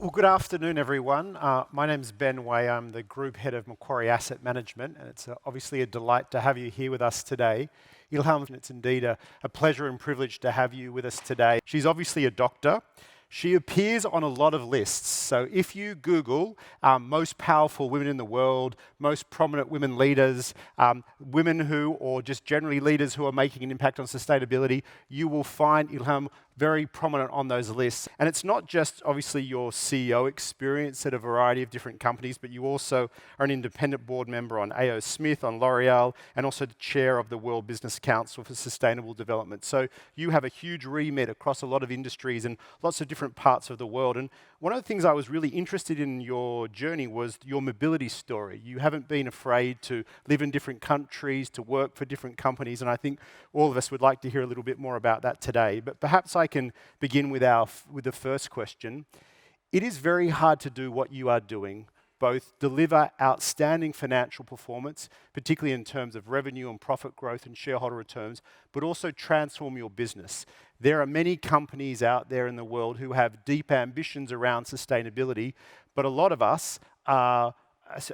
Well, good afternoon, everyone. My name's Ben Way. I'm the Group Head of Macquarie Asset Management, and it's obviously a delight to have you here with us today. Ilham, it's indeed a pleasure and privilege to have you with us today. She's obviously a doctor. She appears on a lot of lists. So if you Google most powerful women in the world, most prominent women leaders, women who, or just generally leaders who are making an impact on sustainability, you will find Ilham very prominent on those lists. And it's not just obviously your CEO experience at a variety of different companies, but you also are an independent board member on A.O. Smith, on L'Oreal, and also the chair of the World Business Council for Sustainable Development. So you have a huge remit across a lot of industries and lots of different parts of the world. And one of the things I was really interested in your journey was your mobility story. You haven't been afraid to live in different countries, to work for different companies, and I think all of us would like to hear a little bit more about that today. But perhaps I can begin with the first question. It is very hard to do what you are doing, both deliver outstanding financial performance, particularly in terms of revenue and profit growth and shareholder returns, but also transform your business. There are many companies out there in the world who have deep ambitions around sustainability, but a lot of us are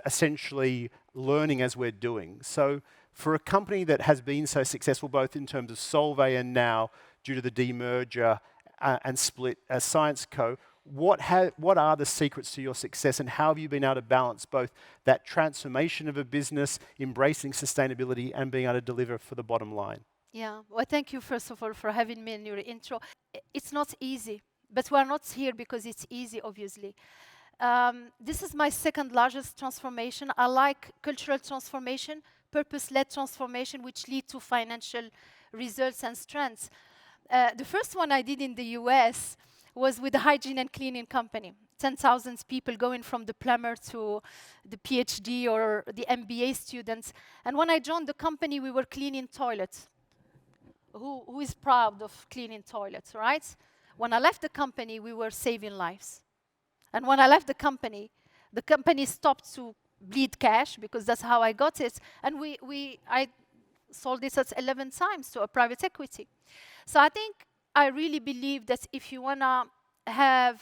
essentially learning as we're doing. So for a company that has been so successful, both in terms of Solvay and now due to the demerger and split as Syensqo, what are the secrets to your success, and how have you been able to balance both that transformation of a business, embracing sustainability, and being able to deliver for the bottom line? Yeah, well, thank you, first of all, for having me in your intro. It's not easy, but we're not here because it's easy, obviously. This is my second largest transformation. I like cultural transformation, purpose-led transformation, which lead to financial results and strengths. The first one I did in the US was with a hygiene and cleaning company. 10,000 people going from the plumber to the PhD or the MBA students. And when I joined the company, we were cleaning toilets. Who is proud of cleaning toilets, right? When I left the company, we were saving lives. And when I left the company stopped to bleed cash, because that's how I got it. And I sold this at 11 times to a private equity. So I think I really believe that if you want to have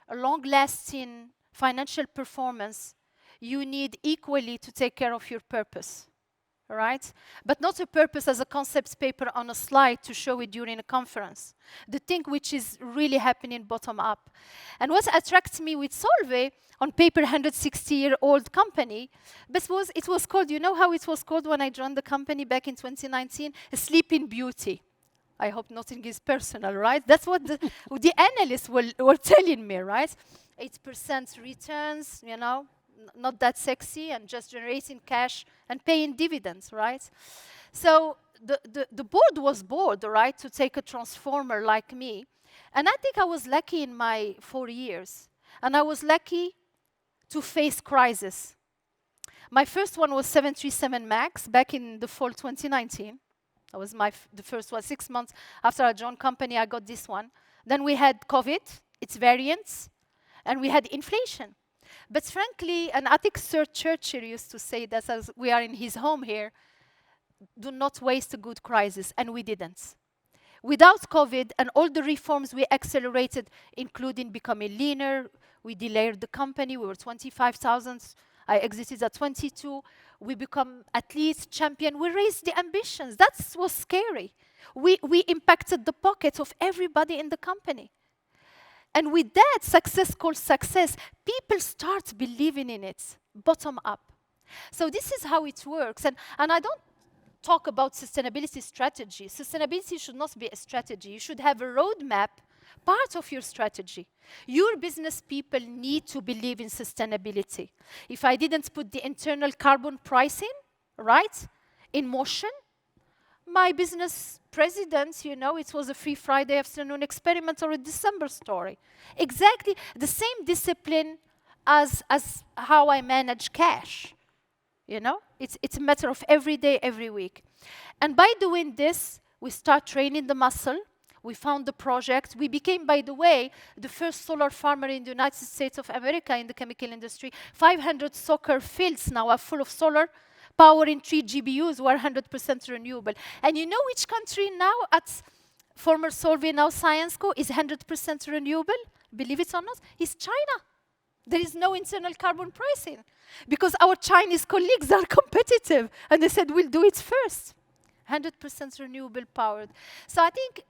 a long-lasting financial performance, you need equally to take care of your purpose, right? But not a purpose as a concept paper on a slide to show it during a conference. The thing which is really happening bottom up. And what attracts me with Solvay, on paper 160-year-old company, but it was called, you know how it was called when I joined the company back in 2019? A Sleeping Beauty. I hope nothing is personal, right? That's what the analysts were telling me, right? 8% returns, you know, not that sexy, and just generating cash and paying dividends, right? So the board was bored, right, to take a transformer like me. And I think I was lucky in my 4 years. And I was lucky to face crisis. My first one was 737 MAX back in the fall 2019. That was the first one. 6 months after I joined company, I got this one. Then we had COVID, its variants, and we had inflation. But frankly, and I think Sir Churchill used to say that, as we are in his home here, do not waste a good crisis, and we didn't. Without COVID and all the reforms we accelerated, including becoming leaner, we delayed the company, we were 25,000, I exited at 22, we become at least champion, we raised the ambitions. That was scary. We impacted the pockets of everybody in the company. And with that success called success, people start believing in it, bottom up. So this is how it works. And I don't talk about sustainability strategy. Sustainability should not be a strategy. You should have a roadmap, part of your strategy. Your business people need to believe in sustainability. If I didn't put the internal carbon pricing, right, in motion, my business president, you know, it was a free Friday afternoon experiment or a December story. Exactly the same discipline as how I manage cash. You know, it's a matter of every day, every week. And by doing this, we start training the muscle. We found the project. We became, by the way, the first solar farmer in the United States of America in the chemical industry. 500 soccer fields now are full of solar power in 3 GBUs, were 100% renewable. And you know which country now at former Solvay, now Syensqo, is 100% renewable? Believe it or not, it's China. There is no internal carbon pricing because our Chinese colleagues are competitive and they said, we'll do it first. 100% renewable powered. So I think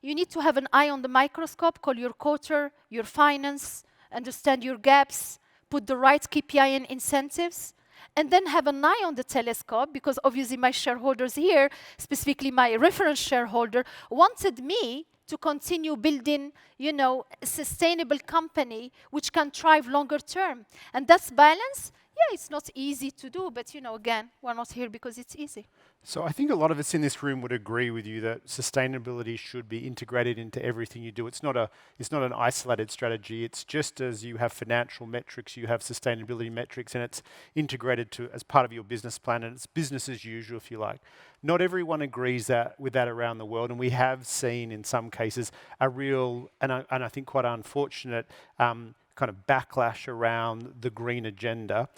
you need to have an eye on the microscope, call your quota, your finance, understand your gaps, put the right KPI and incentives, and then have an eye on the telescope, because obviously my shareholders here, specifically my reference shareholder, wanted me to continue building, you know, a sustainable company which can thrive longer term. And that's balance. Yeah, it's not easy to do, but you know, again, we're not here because it's easy. So I think a lot of us in this room would agree with you that sustainability should be integrated into everything you do. It's not an isolated strategy. It's just as you have financial metrics, you have sustainability metrics, and it's integrated as part of your business plan, and it's business as usual, if you like. Not everyone agrees with that around the world, and we have seen in some cases a real, and I think quite unfortunate, kind of backlash around the green agenda.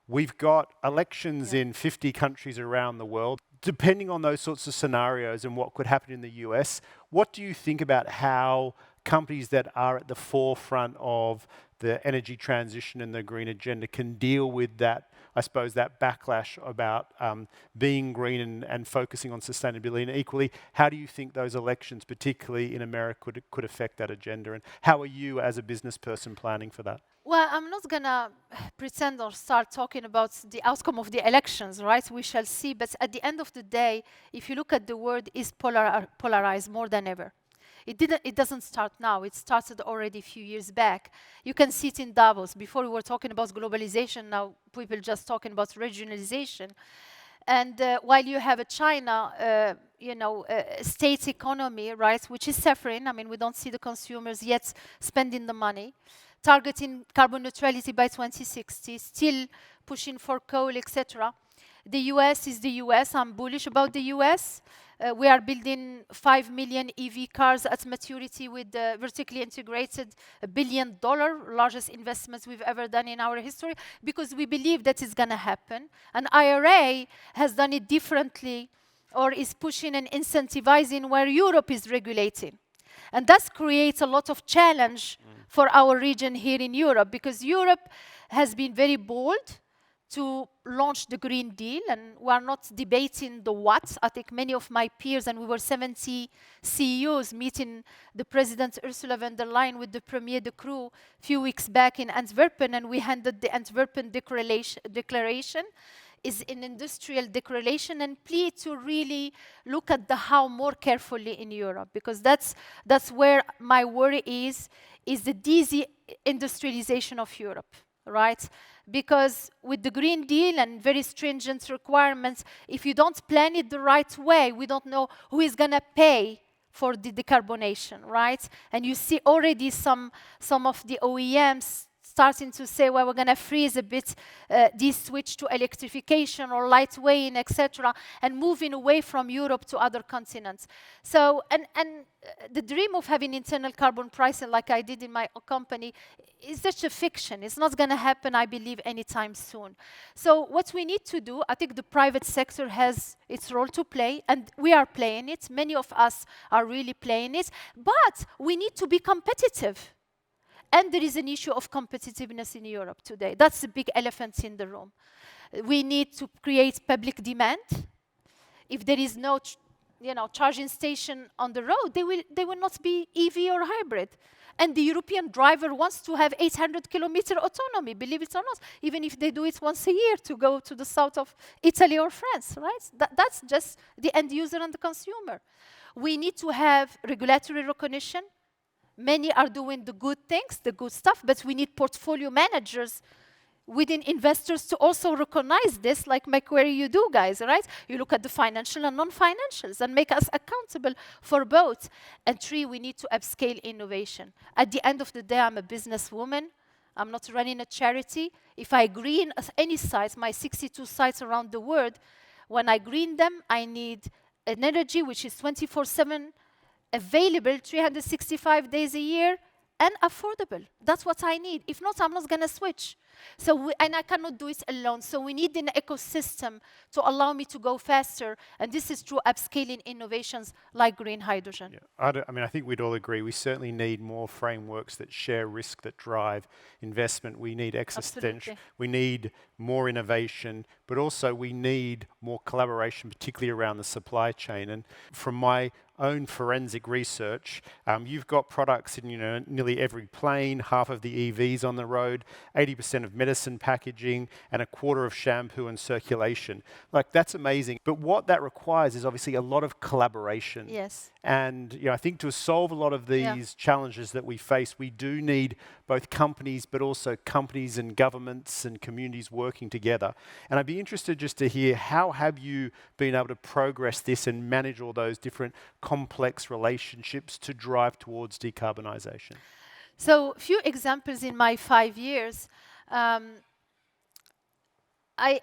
We've got elections in 50 countries around the world. Depending on those sorts of scenarios and what could happen in the US, what do you think about how companies that are at the forefront of the energy transition and the green agenda can deal with that, I suppose, that backlash about being green and focusing on sustainability? And equally, how do you think those elections, particularly in America, could affect that agenda? And how are you as a business person planning for that? Well, I'm not going to pretend or start talking about the outcome of the elections, right? We shall see. But at the end of the day, if you look at the world, is polarized more than ever. It doesn't start now. It started already a few years back. You can see it in Davos. Before we were talking about globalization, now people just talking about regionalization. And while you have a China, you know, state economy, right, which is suffering. I mean, we don't see the consumers yet spending the money. Targeting carbon neutrality by 2060, still pushing for coal, etc. The US is the US. I'm bullish about the US. We are building 5 million EV cars at maturity with the vertically integrated $1 billion, largest investments we've ever done in our history, because we believe that is going to happen. And IRA has done it differently, or is pushing and incentivizing where Europe is regulating. And that creates a lot of challenge for our region here in Europe, because Europe has been very bold to launch the Green Deal, and we are not debating the what. I think many of my peers, and we were 70 CEOs meeting the President Ursula von der Leyen with the Premier De Croo a few weeks back in Antwerpen, and we handed the Antwerpen Declaration. Is an industrial declaration, and plea to really look at the how more carefully in Europe, because that's where my worry is the de-industrialization of Europe, right? Because with the Green Deal and very stringent requirements, if you don't plan it the right way, we don't know who is going to pay for the decarbonation, right? And you see already some of the OEMs starting to say, well, we're going to freeze a bit this switch to electrification or lightweighting, etc., and moving away from Europe to other continents. So, and the dream of having internal carbon pricing, like I did in my company, is just a fiction. It's not going to happen, I believe, anytime soon. So what we need to do, I think the private sector has its role to play, and we are playing it. Many of us are really playing it, but we need to be competitive. And there is an issue of competitiveness in Europe today. That's the big elephant in the room. We need to create public demand. If there is no charging station on the road, they will not be EV or hybrid. And the European driver wants to have 800-kilometer autonomy, believe it or not, even if they do it once a year to go to the south of Italy or France, right? That's just the end user and the consumer. We need to have regulatory recognition. Many are doing the good things, the good stuff, but we need portfolio managers within investors to also recognize this, like Macquarie you do, guys, right? You look at the financial and non-financials and make us accountable for both. And 3, we need to upscale innovation. At the end of the day, I'm a businesswoman. I'm not running a charity. If I green any sites, my 62 sites around the world, when I green them, I need an energy which is 24/7 available 365 days a year, and affordable. That's what I need. If not, I'm not going to switch. So and I cannot do it alone. So we need an ecosystem to allow me to go faster. And this is through upscaling innovations like green hydrogen. Yeah. I mean, I think we'd all agree. We certainly need more frameworks that share risk, that drive investment. We need existential. We need more innovation, but also we need more collaboration, particularly around the supply chain. And from my own forensic research, you've got products in nearly every plane, half of the EVs on the road, 80% of medicine packaging, and a quarter of shampoo and circulation. Like, that's amazing. But what that requires is obviously a lot of collaboration. Yes. And I think to solve a lot of these challenges that we face, we do need both companies, but also companies and governments and communities working together. And I'd be interested just to hear, how have you been able to progress this and manage all those different complex relationships to drive towards decarbonisation? So, a few examples in my 5 years. I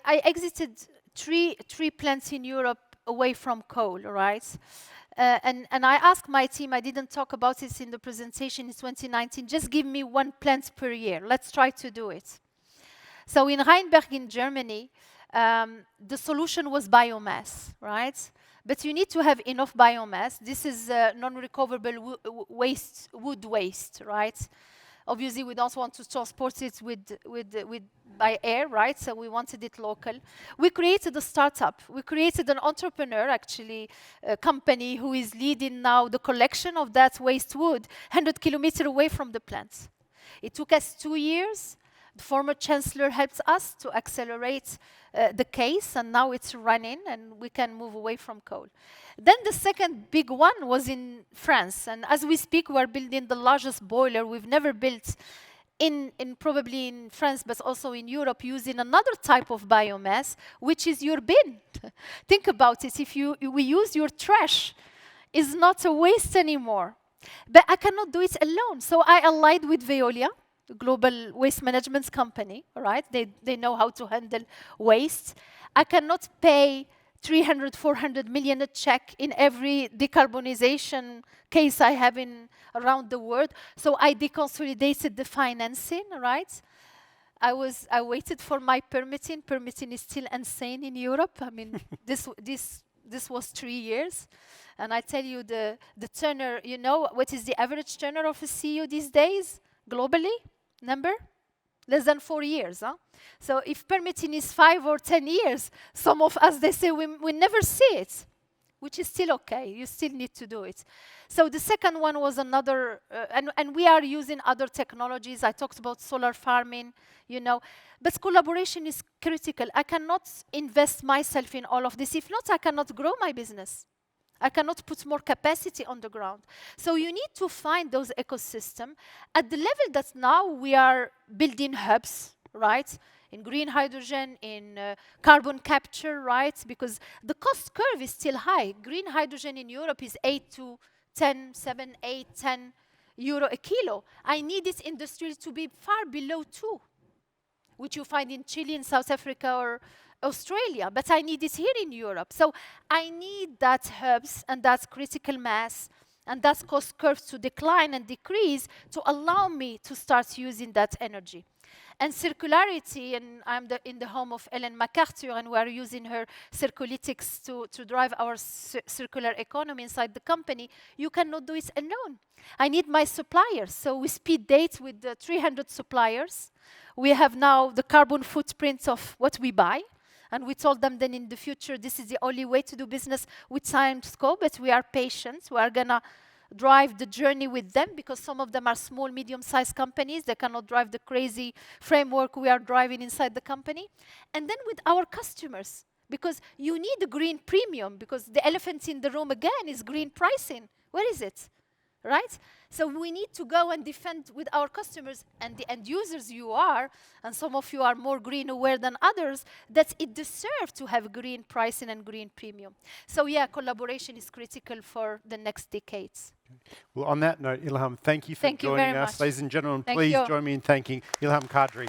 exited three plants in Europe away from coal, right? And I asked my team, I didn't talk about this in the presentation in 2019, just give me 1 plant per year. Let's try to do it. So in Rheinberg in Germany, the solution was biomass, right? But you need to have enough biomass. This is non-recoverable wood waste, right? Obviously, we don't want to transport it by air, right? So we wanted it local. We created a startup. We created an entrepreneur, actually, a company who is leading now the collection of that waste wood 100 kilometers away from the plant. It took us 2 years. The former chancellor helped us to accelerate the case, and now it's running, and we can move away from coal. Then the second big one was in France, and as we speak, we're building the largest boiler we've never built probably in France, but also in Europe, using another type of biomass, which is your bin. Think about it. If we use your trash, it's not a waste anymore. But I cannot do it alone, so I allied with Veolia, the global waste management company, right? They know how to handle waste. I cannot pay 300, 400 million a check in every decarbonization case I have around the world. So I deconsolidated the financing, right? I waited for my permitting. Permitting is still insane in Europe. I mean, this was 3 years. And I tell you, the tenure, what is the average tenure of a CEO these days, globally? Number? Less than 4 years. Huh? So if permitting is 5 or 10 years, some of us, they say, we never see it, which is still okay. You still need to do it. So the second one was another, and we are using other technologies. I talked about solar farming, But collaboration is critical. I cannot invest myself in all of this. If not, I cannot grow my business. I cannot put more capacity on the ground. So you need to find those ecosystems at the level that now we are building hubs, right? In green hydrogen, in carbon capture, right? Because the cost curve is still high. Green hydrogen in Europe is 7, 8, 10 euro a kilo. I need this industry to be far below 2, which you find in Chile, in South Africa, or Australia, but I need it here in Europe. So I need that hubs and that critical mass and that cost curve to decline and decrease to allow me to start using that energy. And circularity, and I'm in the home of Ellen MacArthur, and we're using her Circulytics to drive our circular economy inside the company. You cannot do it alone. I need my suppliers. So we speed date with the 300 suppliers. We have now the carbon footprint of what we buy. And we told them then in the future, this is the only way to do business with Syensqo, but we are patient. We are going to drive the journey with them because some of them are small, medium-sized companies. They cannot drive the crazy framework we are driving inside the company. And then with our customers, because you need a green premium, because the elephant in the room again is green pricing. Where is it? Right? So we need to go and defend with our customers and the end users you are, and some of you are more green aware than others, that it deserves to have green pricing and green premium. So yeah, collaboration is critical for the next decades. Well, on that note, Ilham, thank you for joining us. Ladies and gentlemen, please join me in thanking Ilham Kadri.